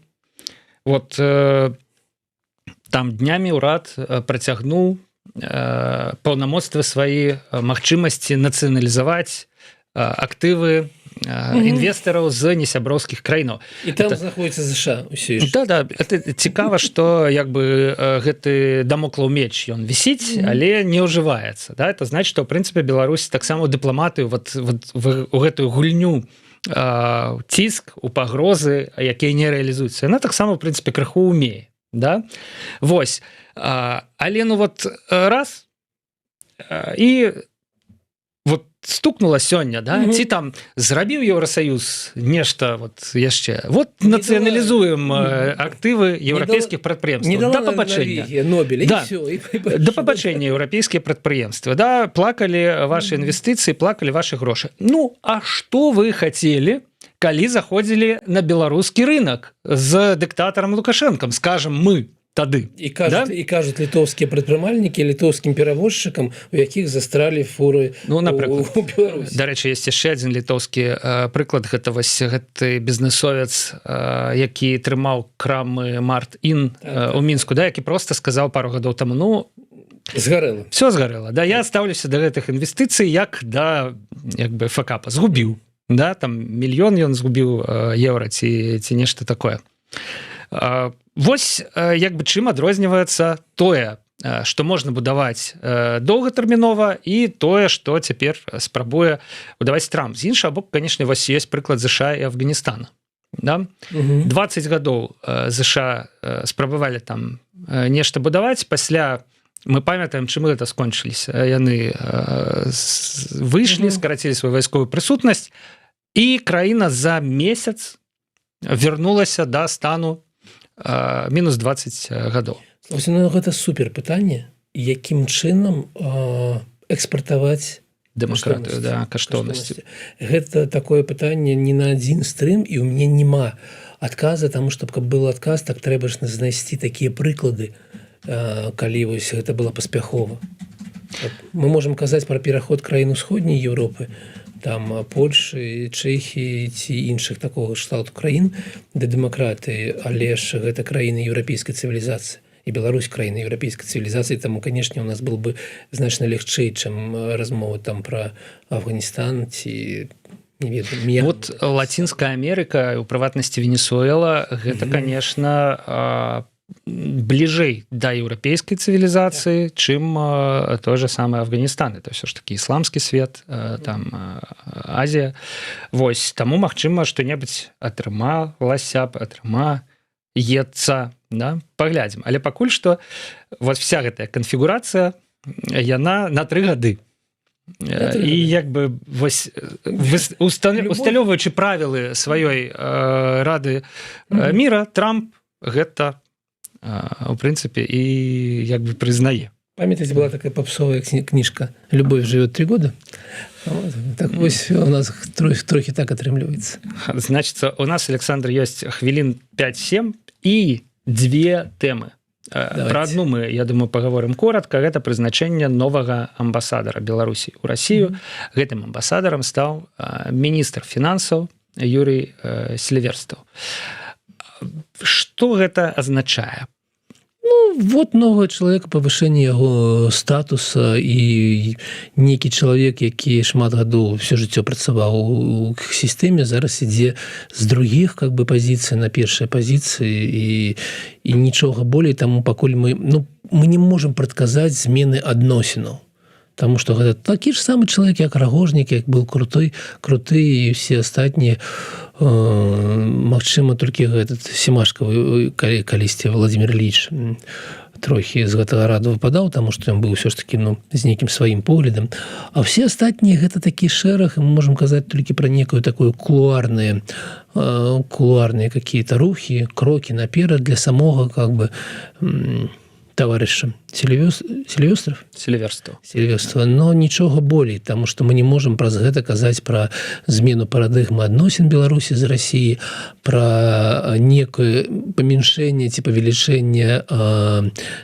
Там днямі ўрад працягнуў паўнамоцтвы свае, магчымасці нацыяналізаваць актывы інвестараў з несяброўскіх краінаў.
І там знаходзіцца ЗША ўсё яшчэ.
Да, это цікава, што гэты дамоклаў меч, ён вісіць, але не ўжываецца. Это значыць, што ў прынцыпе Беларусь таксама ў дыпламатыю у гэтую гульню ціск, у пагрозы, якія не рэалізуюцца. Яна таксама, в прынцыпе, крыху умее. Да? Вось. Але ну вот раз і вот стукнула сёння, да? Ці там зрабіў Еўросаюз нешта вот яшчэ. Вот нацыяналізуем актывы еўрапейскіх прадпрыемстваў. Да пабачэння.
Да.
Да пабачэння еўрапейскія прадпрыемствы. Да, плакалі ваши інвестыцыі, плакалі ваши грошы. Ну, а што вы хацелі, калі заходзілі на беларускі рынок з дыктатарам Лукашэнкам, скажем, мы тады.
І кажуць літоўскія прадпрымальнікі літоўскім перавозчыкам, у якіх застралі фуры у Беларусі.
Дарэчы, ёсць яшчэ адзін літоўскі прыклад, гэта вось гэты бізнесовец, які трымаў крамы Март-Ін у Мінску, да, які проста сказаў пару гадоў таму, ну,
згарэла.
Все згарэла. Да, я стаўлюся да гэтых інвестыцый як да як бы факапа. Згубіў. Да, там мільён ён згубіў еўра ці нешта такое. Вось як бы чым адрозніваецца тое, што можна будаваць доўгатэрмінова і тое, што цяпер спрабуе будаваць Трамп. З іншага боку, канешне, вось ёсць прыклад ЗША і Афганістана. Да? 20 гадоў ЗША спрабавалі там нешта будаваць, пасля мы памятаем, чым гэта скончыліся. Яны выйшлі, скарацілі сваю вайсковую прысутнасць, і краіна за месяц вярнулася да стану мінус 20 гадоў.
Ну, гэта супер пытанне, якім чынам экспартаваць
дэмакратыю, да, каштоўнасці.
Гэта такое пытанне не на адзін стрым, і ў мяне няма адказа, таму што каб был адказ, так трэба ж знайсці такія прыклады, калі вось гэта было паспяхова. Мы можам казаць пра пераход краін усходняй Еўропы, там Польшы, Чэхіі ці іншых такога кшталту краін да дэмакратыі, але ж гэта краіны еўрапейскай цывілізацыі. І Беларусь краіна еўрапейскай цывілізацыі, таму, канешне, у нас был бы значна лягчэй, чым размова там пра Афганістан ці не ведаю.
Вот Лацінская Амерыка, у прыватнасці Венесуэла, гэта, конечно, бліжэй да еўрапейскай цывілізацыі, чым той же самы Афганістан. Это ўсё ж такі ісламскі свет, там Азія. Вось, таму, магчыма, што-небудзь атрымалася б, атрымаецца, да? Паглядзім. Але пакуль што вот вся гэтая канфігурацыя, яна на 3 гады. І як бы вось усталёўваючы правілы сваёй Рады міра, Трамп гэта у прынцыпе і як бы прызнае.
Памятаеце, была такая попсовая кніжка «Любовь живет 3 года». Так вось у нас трохі так атрымліваецца.
Значыцца, у нас, Александр, ёсць хвілін 5-7 і 2 тэмы. Пра адну мы, я думаю, паговорым коротка. Гэта прызначэнне новага амбасадара Беларусі ў Расію. Гэтым амбасадарам стаў міністр фінансаў Юрий Селіверстаў. Што гэта азначае?
Ну, вот новый чалавек, павышэнне яго статуса, і нейкі чалавек, які шмат гадоў всё жыццё працаваў у сістэме, зараз ідзе з другіх как бы пазіцый на першай пазіцыі, і нічога болей, таму пакуль мы не можам прадказаць змены адносінаў. Таму што гэта такі ж самы чалавек, як Рагожнік, як был круты, і все астатнія, магчыма, толькі этот Семашкавы калісьці Владимир Ильич трохі з гэтага раду выпадаў, таму што ён быў ўсё ж такі з нейкім сваім поглядам. А все астатнія гэта такі шэраг, і мы можам казаць толькі пра некую такую кулуарныя какие-то рухі, крокі наперад для самога как бы товарища Селіверстаў, но нічога болей, таму што мы не можам праз гэта казаць пра змену парадыгмы адносін Беларусі з Расіі, пра некае памяншэнне ці павелічэнне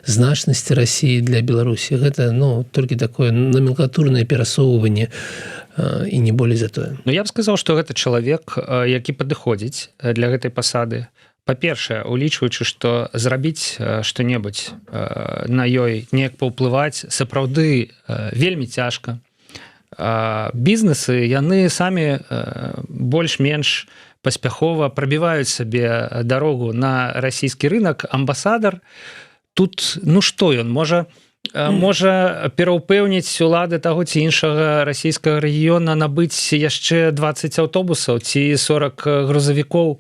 значнасці Расіі для Беларусі. Гэта толькі такое номенклатурнае перасоўванне і не болей за тое.
Ну, я б сказаў, што гэта чалавек, які падыходзіць для гэтай пасады. Па-першае, улічваючы, што зрабіць што-небудзь на ёй, неяк паўплываць, сапраўды вельмі цяжка. Бізнесы, яны самі больш-менш паспяхова прабіваюць сабе дарогу на расійскі рынок. Амбасадар тут, што ён можа можа пераўпэўніць улады таго ці іншага расійскага рэгіёна набыць яшчэ 20 аўтобусаў ці 40 грузавікоў.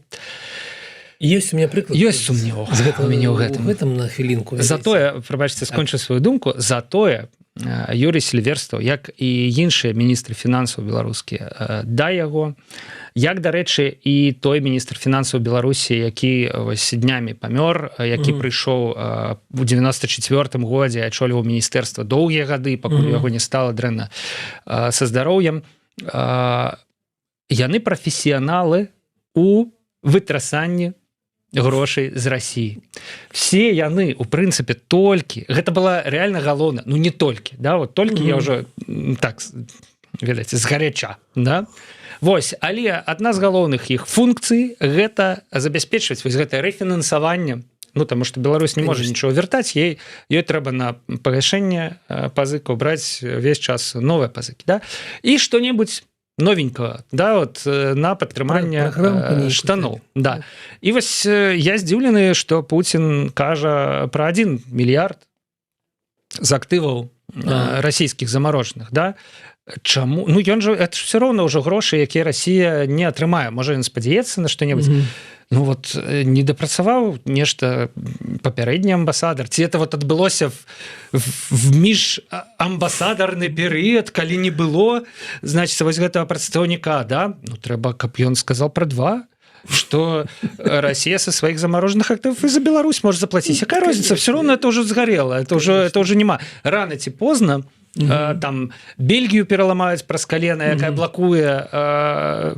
Ёсць у меня прыклад.
Ёсць сумнеў у мяне ў гэтым.
На хвілінку.
Затое, прабачце, скончу сваю думку, затое Юрый Сільверстаў, як і іншыя міністры фінансаў беларускія, да яго, як, дарэчы, і той міністр фінансаў Беларусі, які вось днямі памёр, які прыйшоў у 94-м годзе, ачоліваў міністэрства доўгія гады, пакуль яго не стала дрэнна са здароўем. Яны прафесіяналы у вытрасанні грошай з России. Все яны, у прынцыпе, толькі, гэта была реально галоўна, ну не толькі, да, вот толькі я уже так, ведаеце, згаряча, да. Вось, але адна з галоўных іх функцый гэта забяспечваць вось гэтае рэфінансаванне, ну, таму што Беларусь не можа нічого вяртаць, ёй трэба на пагашэнне пазыкаў браць увесь час новыя пазыкі, да, і што-небудзь новенького, да, вот на падтрыманне штаноў, да. І вось я здзіўлены, што Путін кажа пра 1 мільярд з актываў расійскіх замарожаных, да. Чаму? Ну, ён жа, это ж все роўна ўжо грошы, якія Расія не атрымае. Можа, ён спадзяецца на што-небудзь. Ну, вот, не дапрацаваў нешта папярэдні амбасадар. Ці это вот адбылося в міжамбасадарны перыяд, калі не было, значит, вось гэтага прадстаўніка, да? Ну, трэба, каб ён сказал пра 2, что Россия со своих замороженных активов и за Беларусь может заплатить. Какая разница? Все равно это уже сгорело. Это уже нема. Рано ці поздно там Бельгію пераламаюць праз калена, якая блакуе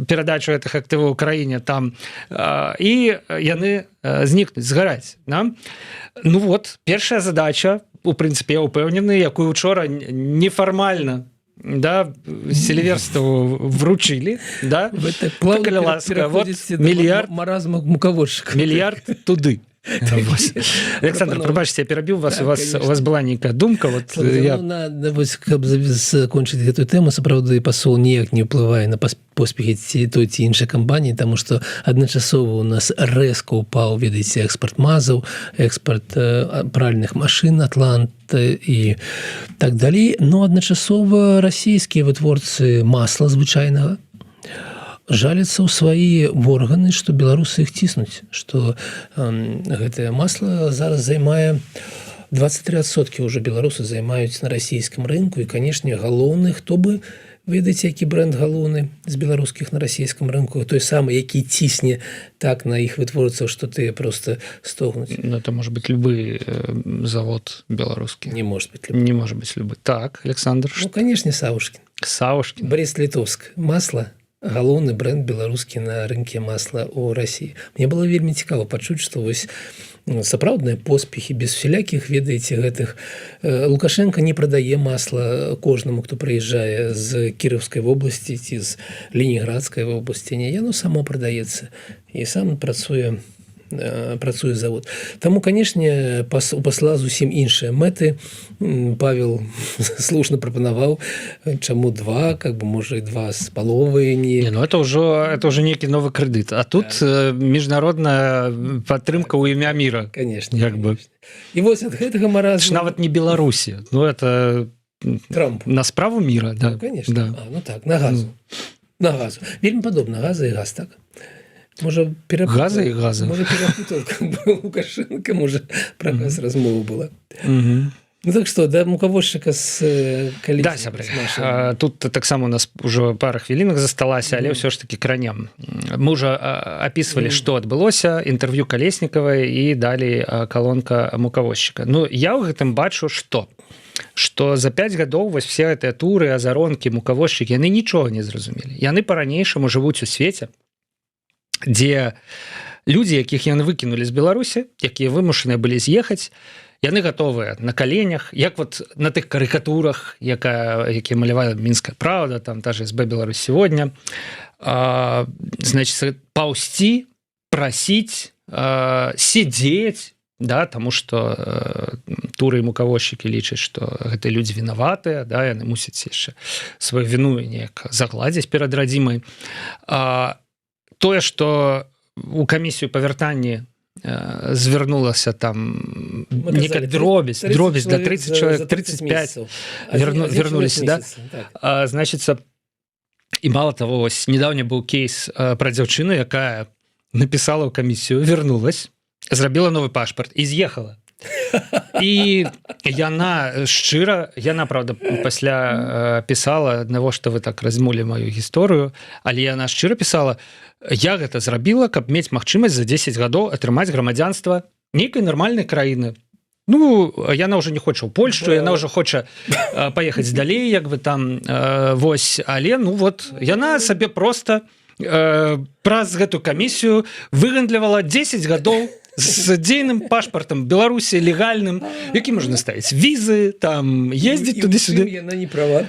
перадачу гэтых актываў Украіне там, і яны знікнуць, згараць, да? Ну вот, першая задача, у прынцыпе, я ўпэўнены, якую учора нефармальна, да, Сільверстову вручили, да,
так ласка, вот мільярд маразмах мукаводчык,
мільярд туды. Александр, прабачце, я перабіў вас, у вас была нейкая думка, вот я...
Каб закончыць гэтую тэму, сапраўды пасол ніяк не ўплывае на поспехі той ці іншай кампаніі, таму што адначасова у нас рэзка ўпаў, ведаеце, экспарт мазаў, экспарт пральных машын Атлант і так далей, но адначасова расійскія вытворцы масла звычайнага жаляцца ў свае органы, што беларусы іх ціснуць, што гэтае масло зараз займае 23% ўжо беларусы займаюць на расійскім рынку, і, канешне, галоўны, хто бы, ведаеце, які бренд галоўны з беларускіх на расійскім рынку, той самы, які цісне так на іх вытворцаў, што тыя просто стогнуць.
Ну, это может быть любы завод беларускі.
Не может быть любы.
Не может быть любы. Так, Александр.
Ну, конечно, Савушкин.
Савушкин.
Брест-Литовск. Масло. Галоўны бренд беларускі на рынке масла ў Расіі. Мне было вельмі цікава пачуць, што вось сапраўдныя поспехі без всялякіх, ведаеце, гэтых. Лукашенко не прадае масла кожнаму, хто прыязджае з Кіровскай вобласці ці з Леніградскай вобласці. Не, яно само прадаецца і сам працуе завод. Таму, канешне, у пасла зусім іншыя мэты. Павел слушна прапанаваў, чаму 2, как бы, можа, і 2,5 не...
Ну, это уже нейкі новы крэдыт. А тут міжнародная падтрымка ў імя міра.
Конечно.
Як бы.
І вось ад гэтага маразму...
Нават не Беларусі. Ну, это
Трамп.
На справу міра. Да.
Ну, конечно.
Да.
Ну так, на газу. На газу. Вельмі падобна, газа і газ, так? Можа,
газа і газа.
Можа, перапутал, как бы, Лукашенко, можа, пра газ размова была. Ну так што, да, мукаводчыка з каліцыі.
Да, сябры. Тут таксама у нас ужо пара хвілінак засталася, але ўсё ж такі кранем. Мы ўжо апісвалі, што адбылося, інтэрв'ю Калеснікавай і далей калонка мукаводчыка. Ну, я ў гэтым бачу, што за 5 гадоў вось все гэтыя туры, азаронкі, мукаводчыкі, яны нічога не зразумелі. Яны па-ранейшаму жывуць у свеце, дзе людзі, якіх яны выкінулі з Беларусі, якія вымушаныя былі з'ехаць, яны гатовыя на каленях, як вот на тых карыкатурах, якія малявала Мінская Правда, там та же СБ Беларусь сегодня, значит, паўсці, прасіць, сидзець, да, таму што туры і мукаводчыкі лічаць, што гэтыя людзі вінаватыя, да, яны мусяць яшчэ сваю віну неяк загладзіць перад радзімай. Тое, што у камісію па вяртанні звярнулася там некая дробязь до 30 человек, 35 вернулись, да? Так. Значится, і мало того, ось недавно быў кейс пра дзяўчыну, якая написала ў камісію, вернулась, зрабіла новы пашпарт і з'ехала. І яна шчыра, яна, правда, пасля пісала, навошта вы так размулі маю гісторыю, але яна шчыра пісала, я гэта зрабіла, каб мець магчымасць за 10 гадоў атрымаць грамадзянства нейкай нармальнай краіны. Ну, яна ўжо не хоча ў Польшчу, яна ўжо хоча паехаць далей, як бы там, вось, але, ну вот, яна сабе проста праз гэту камісію выгандлівала 10 гадоў з дзейным пашпартам Беларусі легальным, які можна ставіць візы, там ездзіць туды-сюды.
Яна не права.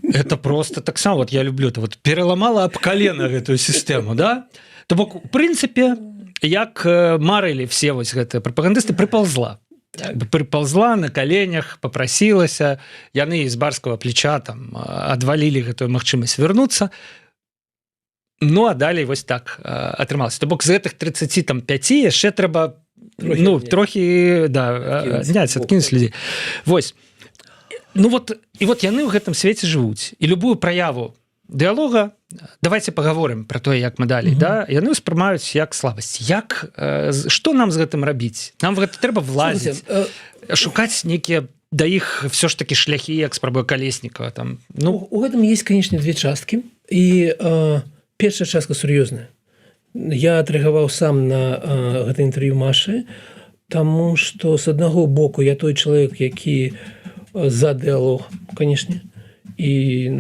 Это просто таксама, вот я люблю это, вот пераламала аб калена гэтую сістэму, да? То бок, у прынцыпе, як марылі все вось гэтыя прапагандысты, прыпаўзла. Прыпаўзла на каленях, папрасілася, яны з барскага плеча там адвалілі гэтую магчымасць вярнуцца. Ну, а далей вось так атрымалася. То бок, з гэтых 35 яшчэ трэба трохі зняць, адкінуць людзей. Вось. Ну, вот, і вот яны ў гэтым свеце жывуць. І любую праяву дыялога, давайте паговорым пра тое, як мы далей, да? Яны ўспрымаюць як слабасць. Што нам з гэтым рабіць? Нам гэта трэба влазіць, шукаць нейкія да іх все ж такі шляхі, як спрабуе Калеснікава. Там. Ну.
У гэтым есть, конечно, две часткі. І першая частка сур'ёзная. Я адрэагаваў сам на гэта інтэрв'ю Машы, таму што з аднаго боку я той чалавек, які за дыялог, канешне. І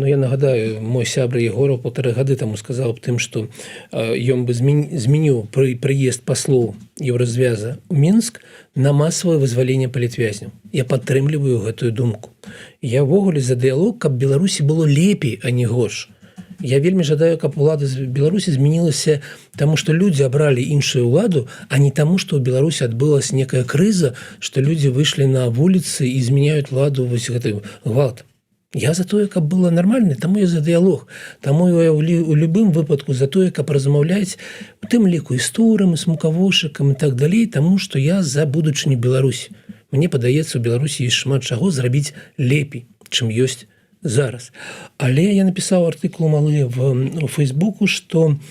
я нагадаю, мой сябра Егоров 1,5 гады таму сказаў аб тым, што ён бы змяніў прыезд паслоў Еўразвяза ў Мінск на масавае вызваленне палітвязняў. Я падтрымліваю гэтую думку. Я ўвогуле за дыялог, каб Беларусі было лепей, а не горш. Я вельмі жадаю, каб улада Беларусі змянілася таму, што людзі абралі іншую ўладу, а не таму, што ў Беларусі адбылася некая крыза, што людзі выйшлі на вуліцы і змяняюць ладу вось гэты гвалт. Я за тое, каб было нармальна, таму я за дыялог. Таму я ў любым выпадку за тое, каб размаўляць у тым ліку і з Турам, і з Мукавошыкам і так далей, таму што я за будучыню Беларусі. Мне падаецца, у Беларусі ёсць шмат чаго зрабіць лепей, чым ёсць зараз. Але я напісаў артыкул малы в Фейсбуку, што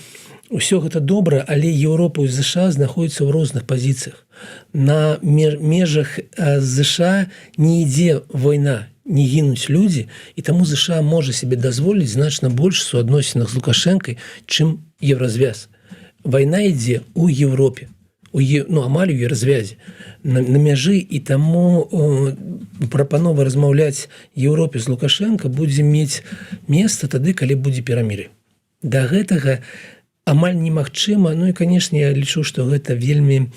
ўсё гэта добра, але Еўропа і ЗША знаходзяцца ў розных пазіцыях. На межах ЗША не ідзе вайна, не гінуць людзі, і таму ЗША можа себе дазволіць значна больш суадносінах з Лукашэнкай, чым Еўразвяз. Вайна ідзе ў Еўропе, амаль у Еўразвязе, на мяжы, і таму прапанова размаўляць Еўропе з Лукашэнка будзе мець месца тады, калі будзе перамір'е. Да гэтага амаль немагчыма, ну і, канешне, я лічу, што гэта вельмі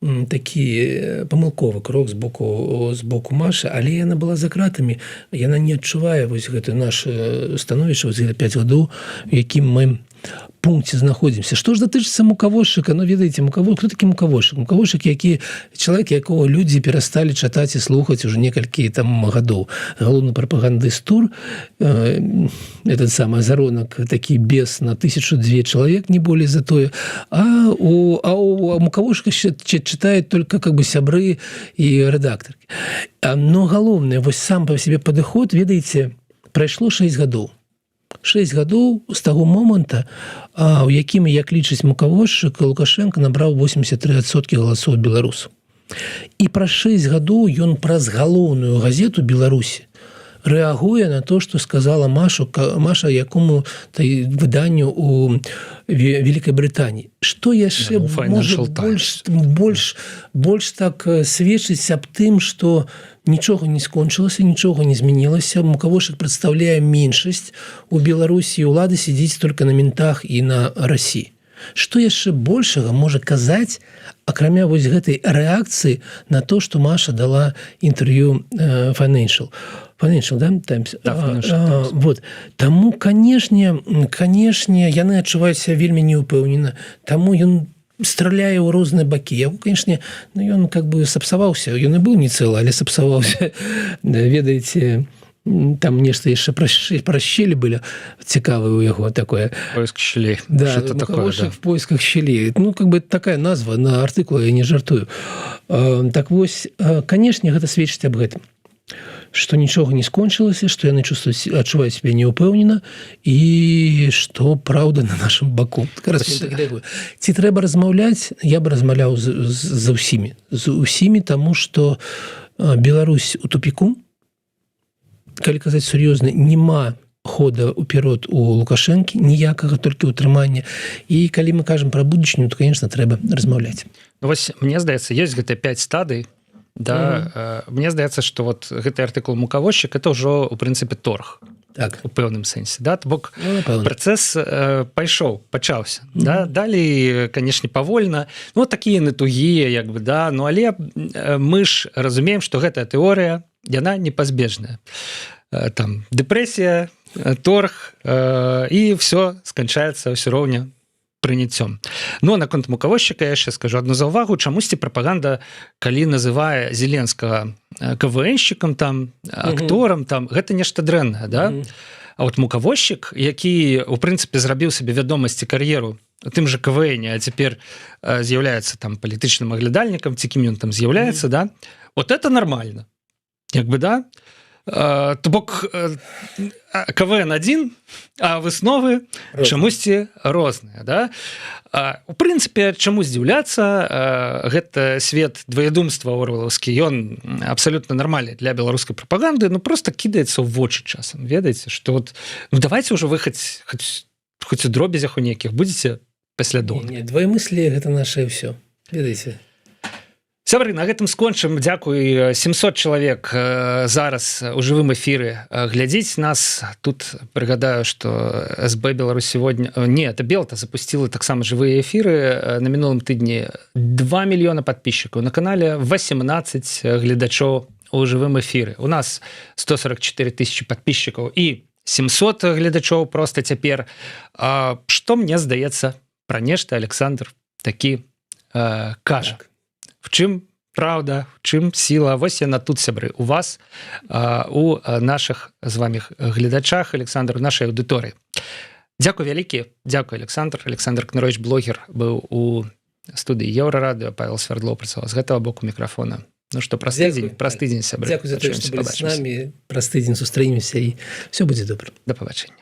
такі памылковы крок з боку Машы, але яна была за кратамі, яна не адчувае вось гэта наше становішча, вось гэта 5 гадоў, у якім мы пункце знаходзімся. Што ж датычыцца Мукавошыка? Ну, ведаеце, хто такі Мукавошык? Мукавошык, чалавек, якого людзі перасталі чытаць і слухаць уже некалькі гадоў. Галоўны прапагандыст Тур, этот самы Заронак, такі бес на 1002 чалавек, не болей за тое. А у Мукавошыка чытаюць только как бы сябры і рэдактаркі. Но галоўнае, вось сам па сябе падыход, ведаеце, прайшло 6 гадоў. 6 гадоў з таго моманта, у якім, як лічыць Мукавошык, Лукашенко набраў 83% галасоў беларусаў. І праз 6 гадоў ён праз галоўную газету Беларусі рэагуе на то, што сказала Маша якому выданню у Великай Брытаніі. Што яшчэ можа больш так сведчыць аб тым, што нічога не скончылася, нічога не змянілася. Мукавошык прадстаўляе меншасць у Беларусі, улада сядзіць толькі на ментах і на Расіі. Што яшчэ большага можа казаць, акрамя вось гэтай рэакцыі на то, што Маша дала інтэрв'ю Financial, да? Times. Вот. Таму, канешне, яны адчуваюць сябе вельмі неўпэўнена, таму ён страляе ў розныя бакі. Яго, канешне, ён как бы сапсаваўся, ён і быў не цэлы, але сапсаваўся. Ведаеце, там нешта яшчэ пра щелі былі цікавыя ў яго такое
поиск щелей.
Да, мухавошчык в поисках щелей. Ну, как бы такая назва на артыкул, я не жартую. Так вось, канешне, гэта сведчыць аб гэтым, што нічога не скончылася, што яны адчуваюць сябе неўпэўнена і што праўда на нашым баку. Ці трэба размаўляць? Я бы размаўляў з усімі, таму што Беларусь у тупіку. Калі казаць сур'ёзна, няма хода ўперод у Лукашэнкі, ніякага, толькі ўтрымання. І калі мы кажам пра будучыню, то, конечно, трэба размаўляць.
Ну, вось, мне здаецца, ёсць гэта 5 стадый. Да, мне здаецца, што вот гэты артыкул «Мукавозчык» это ўжо, у прынцыпе, торг. Так. У пэўным сэнсе. Да? Бок працэс пачаўся. Да? Далей, канешне, павольна. Ну, такія натугія, як бы, да? Ну, але мы ж разумеем, што гэтая тэорыя, яна непазбежная. Там дэпрэсія, торг, і все сканчаецца ўсё роўня прыняццём. Ну, а наконт Мукавозчыка я яшчэ скажу адну заўвагу, чамусьці прапаганда, калі называе Зеленскага КВНщикам, там, акторам, там, гэта нешта дрэннае, да? А от Мукавозчык, які, у прынцыпе, зрабіў сабе вядомасць і кар'еру у тым жа КВНе, а цяпер з'яўляецца там палітычным аглядальнікам, ці кім ён там з'яўляецца, да? Вот это нормально. Як бы, да? То бок КВН адзін, а высновы чамусьці розныя, да? У прынцыпе, чаму здзіўляцца, гэта свет двоедумства орвелаўскі, ён абсалютна нармальны для беларускай прапаганды, ну просто кідаецца ў вочы часам, ведаеце, што вот, ну давайте ўжо вы хоць у дробязях у нейкіх будзеце паслядоўнымі.
Двоемыслие гэта наше ўсё, ведаеце.
Сябры, на гэтым скончым. Дзякуй, 700 чалавек зараз у жывым эфіры глядзіць нас. Тут прыгадаю, што СБ Беларусь сегодня... Не, это Белта запустила таксама жывыя эфіры. На мінулым тыдні 2 мільёна подписчикаў. На канале 18 гледачоў у жывым эфіры. У нас 144 тысячи подписчикаў і 700 гледачоў просто цяпер. Што мне здаецца пра нешта Александр такі кажа. В чым правда, в чым сіла? Вось яна тут, сябры, у вас, у наших з вами гледачах, Александр, у нашай аўдыторыі. Дзякуй вялікі, дзякуй, Александр. Александр Кнарович, блогер, быў у студыі Еўрарадыё, Павел Свердлоў працаваў з гэтага боку мікрафона. Ну што, праз тыдзень, сябры.
Дзякуй за тое, што былі з намі, праз тыдзень сустрэнемся і все будзе добра.
Да пабачэння.